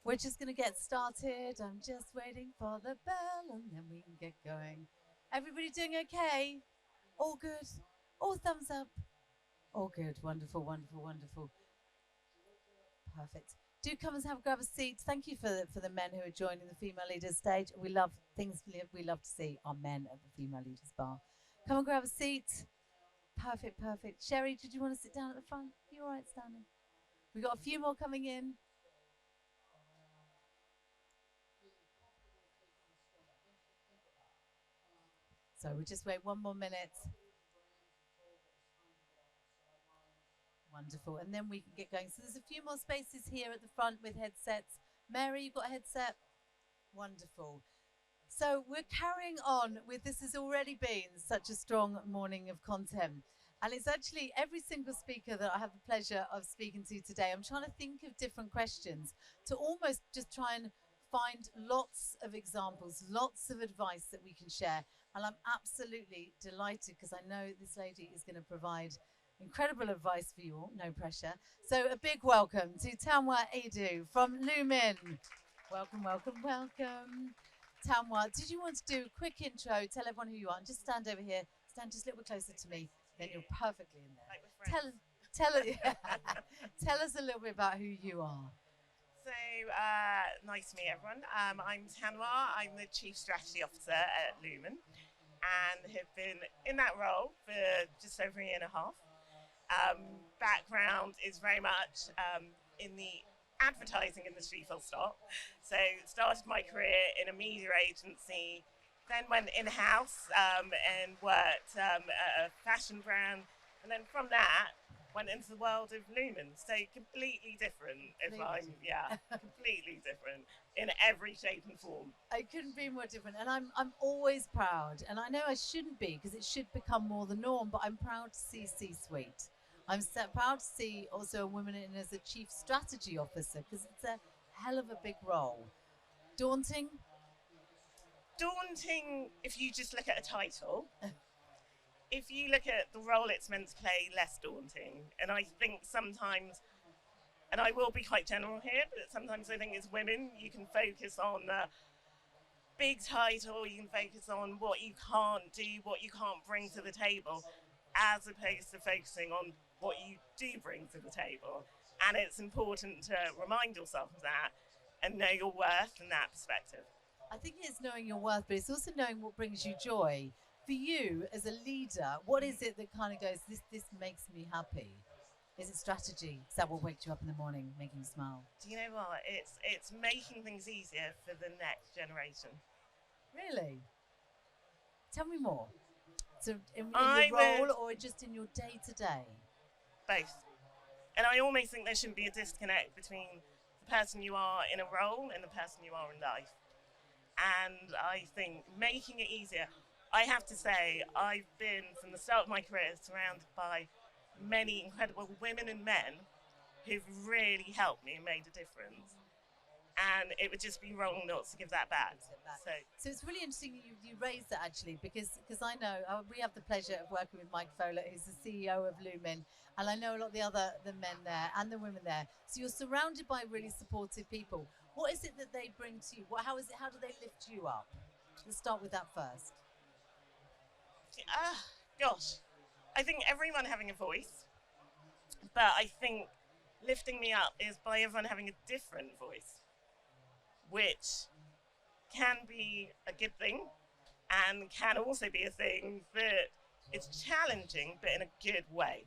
We're just going to get started. I'm just waiting for the bell and then we can get going. Everybody doing okay? All good? All thumbs up? All good. Wonderful, wonderful, wonderful. Perfect. Do come and grab a seat. Thank you for the men who are joining the female leaders stage. We love things we love to see our men at the female leaders bar. Come and grab a seat. Perfect, perfect. Sherry, did you want to sit down at the front? You all right standing? We've got a few more coming in. So we'll just wait one more minute. Wonderful. And then we can get going. So there's a few more spaces here at the front with headsets. Mary, you've got a headset? Wonderful. So we're carrying on with this has already been such a strong morning of content. And it's actually every single speaker that I have the pleasure of speaking to today. I'm trying to think of different questions to almost just try and find lots of examples, lots of advice that we can share. And I'm absolutely delighted because I know this lady is going to provide incredible advice for you all, no pressure. So a big welcome to Tanwa Edu from Lumen. Welcome, welcome, welcome. Tanwa, did you want to do a quick intro, tell everyone who you are, and just stand over here, stand just a little bit closer to me, then you're perfectly in there. Like Tell us a little bit about who you are. So, nice to meet everyone. I'm Tanwa, I'm the Chief Strategy Officer at Lumen and have been in that role for just over a year and a half. Background is very much in the advertising industry, full stop. So started my career in a media agency, then went in-house and worked at a fashion brand. And then from that, went into the world of Lumen. So completely different, completely different in every shape and form. I couldn't be more different. And I'm always proud. And I know I shouldn't be because it should become more the norm, but I'm proud to see C-suite. I'm so proud to see also a woman in as a chief strategy officer because it's a hell of a big role. Daunting? Daunting if you just look at a title. If you look at the role it's meant to play, less daunting. And I think sometimes, and I will be quite general here, but sometimes I think as women, you can focus on the big title, you can focus on what you can't do, what you can't bring to the table, as opposed to focusing on what you do bring to the table. And it's important to remind yourself of that and know your worth in that perspective. I think it's knowing your worth, but it's also knowing what brings you joy. For you as a leader, what is it that kind of goes, this makes me happy? Is it strategy? Is that what wakes you up in the morning, making you smile? Do you know what? It's making things easier for the next generation. Really? Tell me more. So in your role or just in your day-to-day? Both. And I almost think there shouldn't be a disconnect between the person you are in a role and the person you are in life. And I think making it easier, I have to say, I've been, from the start of my career, surrounded by many incredible women and men who've really helped me and made a difference. And it would just be wrong not to give that back. So it's really interesting you raised that actually, because I know we have the pleasure of working with Mike Fowler, who's the CEO of Lumen, and I know a lot of the men there and the women there. So you're surrounded by really supportive people. What is it that they bring to you? How do they lift you up? Let's start with that first. Gosh, I think everyone having a voice, but I think lifting me up is by everyone having a different voice, which can be a good thing and can also be a thing that is challenging, but in a good way.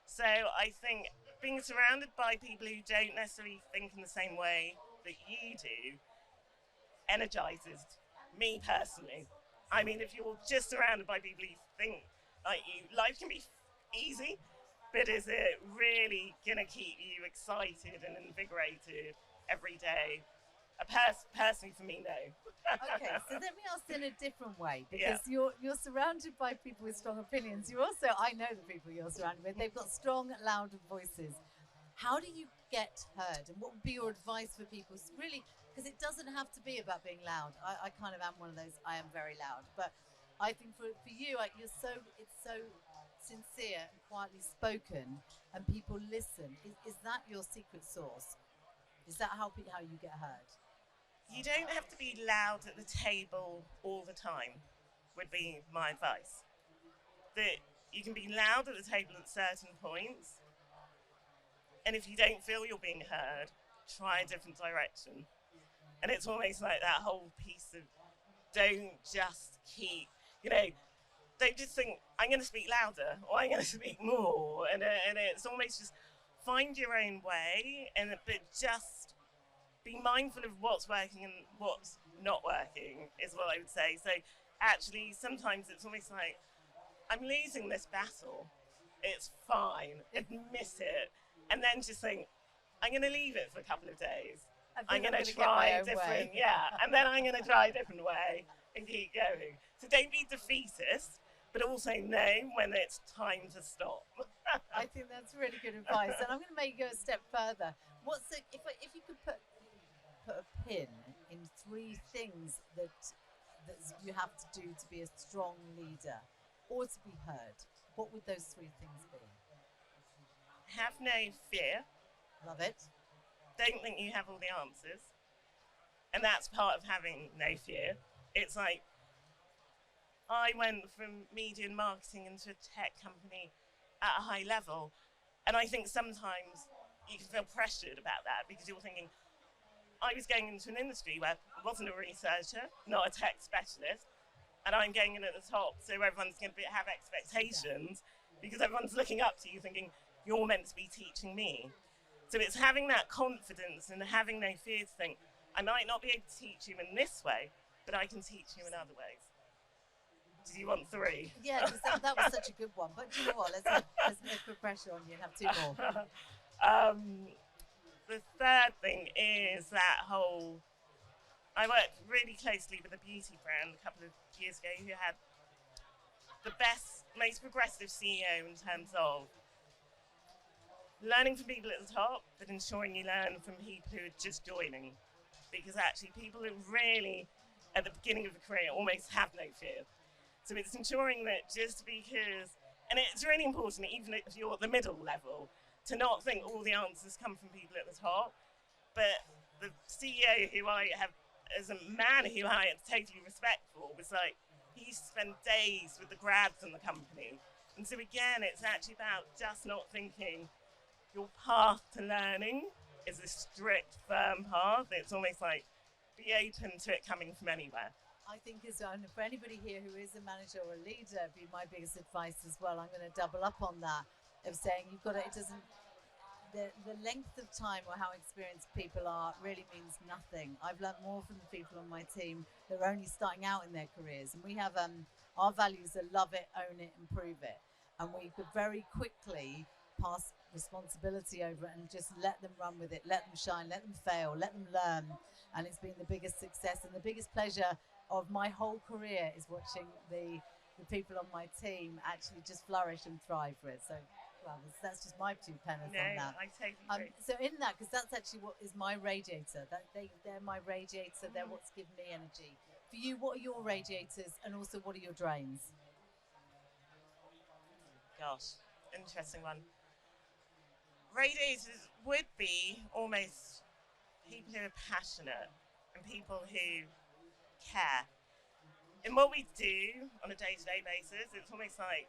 So I think being surrounded by people who don't necessarily think in the same way that you do energizes me personally. I mean, if you're just surrounded by people who think like you, life can be easy, but is it really going to keep you excited and invigorated every day? Personally, for me, no. Okay, so let me ask in a different way, because you're surrounded by people with strong opinions. I know the people you're surrounded with, they've got strong, loud voices. How do you get heard? And what would be your advice for people? Really, because it doesn't have to be about being loud. I kind of am one of those, I am very loud. But I think for you, it's so sincere and quietly spoken, and people listen. Is that your secret sauce? Is that how you get heard? You don't have to be loud at the table all the time, would be my advice. That you can be loud at the table at certain points, and if you don't feel you're being heard, try a different direction. And it's almost like that whole piece of don't just keep, you know, don't just think, I'm going to speak louder or I'm going to speak more. And it's almost just find your own way, but just be mindful of what's working and what's not working, is what I would say. So actually, sometimes it's almost like, I'm losing this battle. It's fine. Admit it. And then just think, I'm going to leave it for a couple of days. I'm going to try different, and then I'm going to try a different way and keep going. So don't be defeatist, but also know when it's time to stop. I think that's really good advice, and I'm going to make you go a step further. If you could put a pin in 3 things that you have to do to be a strong leader or to be heard, what would those 3 things be? Have no fear. Love it. Don't think you have all the answers. And that's part of having no fear. It's like, I went from media and marketing into a tech company at a high level. And I think sometimes you can feel pressured about that because you're thinking, I was going into an industry where I wasn't a researcher, not a tech specialist, and I'm going in at the top, so everyone's going to have expectations because everyone's looking up to you thinking, you're meant to be teaching me. So it's having that confidence and having no fear to think, I might not be able to teach you in this way, but I can teach you in other ways. Do you want 3? Yeah, because that was such a good one. But do you know what? Let's put pressure on you and have 2 more. The third thing is that whole, I worked really closely with a beauty brand a couple of years ago who had the best, most progressive CEO in terms of learning from people at the top, but ensuring you learn from people who are just joining. Because actually people who really, at the beginning of a career, almost have no fear. So it's ensuring that just because, and it's really important, even if you're at the middle level, to not think all the answers come from people at the top. But the CEO who I have, as a man who I had totally respect for, was like, he used to spend days with the grads in the company. And so again, it's actually about just not thinking your path to learning is a strict, firm path. It's almost like be open to it coming from anywhere. I think as well, and for anybody here who is a manager or a leader, be my biggest advice as well. I'm going to double up on that of saying you've got to, it doesn't, the length of time or how experienced people are really means nothing. I've learned more from the people on my team that are only starting out in their careers, and we have our values are love it, own it, improve it, and we could very quickly pass responsibility over it and just let them run with it, let them shine, let them fail, let them learn. And it's been the biggest success and the biggest pleasure of my whole career is watching the people on my team actually just flourish and thrive for it. So, well, that's just my 2 pence on that. I totally agree. So in that, because that's actually what is my radiator. They're my radiator. They're what's given me energy. For you, what are your radiators, and also what are your drains? Gosh, interesting one. Radiators would be almost people who are passionate and people who care. In what we do on a day-to-day basis, it's almost like,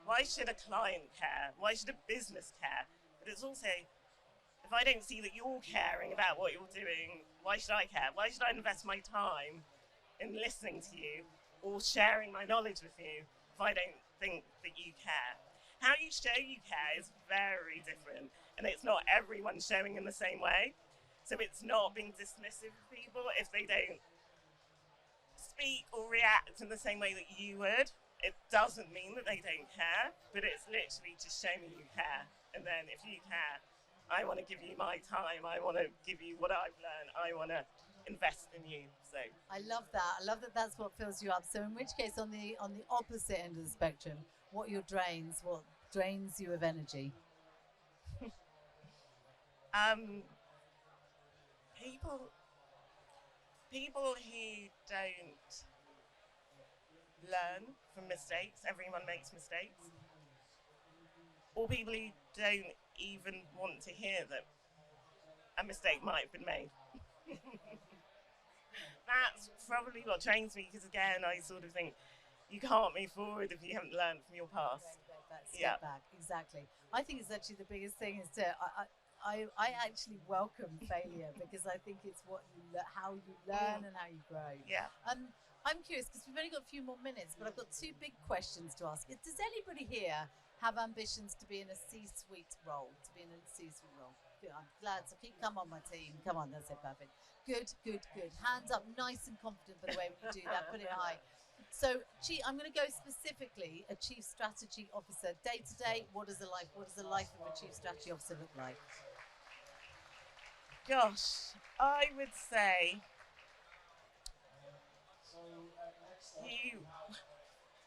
why should a client care? Why should a business care? But it's also, if I don't see that you're caring about what you're doing, why should I care? Why should I invest my time in listening to you or sharing my knowledge with you if I don't think that you care? How you show you care is very different, and it's not everyone showing in the same way. So it's not being dismissive of people if they don't speak or react in the same way that you would. It doesn't mean that they don't care, but it's literally just show me you care. And then if you care, I want to give you my time. I want to give you what I've learned. I want to invest in you. So I love that. I love that. That's what fills you up. So in which case, on the opposite end of the spectrum, what are your drains? What drains you of energy? People who don't learn from mistakes. Everyone makes mistakes. Or people who don't even want to hear them. a mistake might have been made. That's probably what trains me, because again, I sort of think you can't move forward if you haven't learned from your past. Step back, exactly. I think it's actually the biggest thing is to I actually welcome failure, because I think it's what you how you learn and how you grow. Yeah. I'm curious, because we've only got a few more minutes, but I've got two big questions to ask. Does anybody here have ambitions to be in a C-suite role? Good, I'm glad. So come on, my team. Come on, that's it, perfect. Good. Hands up, nice and confident, by the way, when you do that. Put it high. So, I'm going to go specifically a chief strategy officer. Day to day, what does the life of a chief strategy officer look like? Gosh, I would say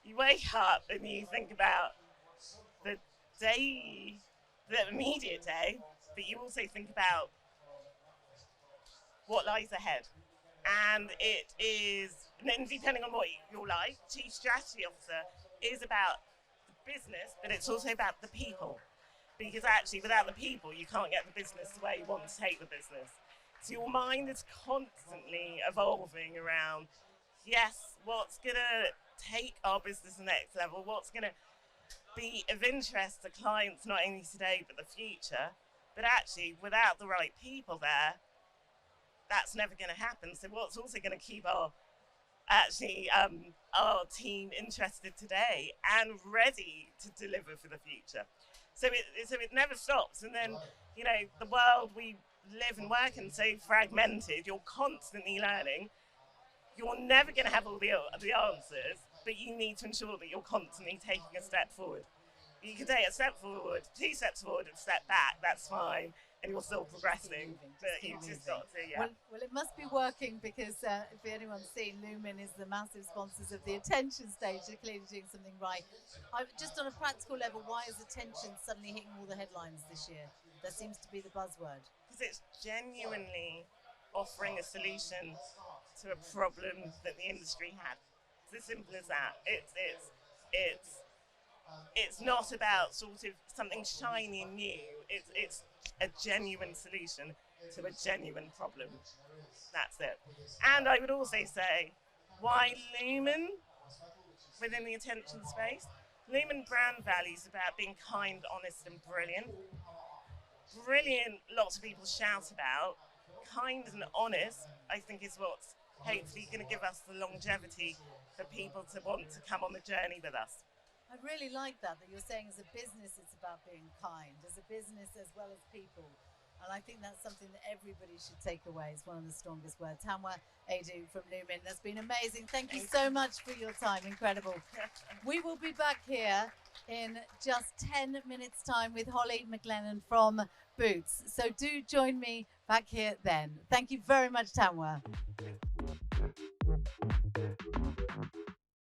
you wake up and you think about the day, the immediate day, but you also think about what lies ahead. And it is, and then depending on what you're like, chief strategy officer is about the business, but it's also about the people. Because actually, without the people, you can't get the business the way you want to take the business. So your mind is constantly evolving around, yes, what's going to take our business to the next level, what's going to be of interest to clients not only today but the future. But actually, without the right people there, that's never going to happen. So what's also going to keep our team interested today and ready to deliver for the future? So it never stops. And then, the world we live and work in so fragmented, you're constantly learning. You're never going to have all the answers, but you need to ensure that you're constantly taking a step forward. You can take a step forward, 2 steps forward, and step back, that's fine, and you're still progressing. But you've just got to, Well, it must be working, because if anyone's seen, Lumen is the massive sponsors of the attention stage. They're clearly doing something right. Just on a practical level, why is attention suddenly hitting all the headlines this year? That seems to be the buzzword. Because it's genuinely offering a solution to a problem that the industry had. It's as simple as that. It's not about sort of something shiny and new. It's a genuine solution to a genuine problem. That's it. And I would also say, why Lumen within the attention space? Lumen brand values about being kind, honest, and brilliant. Brilliant, lots of people shout about. Kind and honest, I think, is what's hopefully going to give us the longevity for people to want to come on the journey with us. I really like that you're saying as a business it's about being kind, as a business as well as people. And I think that's something that everybody should take away. It's one of the strongest words. Tanwa Adu from Lumen, that's been amazing. Thank you so much for your time. Incredible. We will be back here in just 10 minutes' time with Holly McLennan from Boots. So do join me back here then. Thank you very much, Tanwa.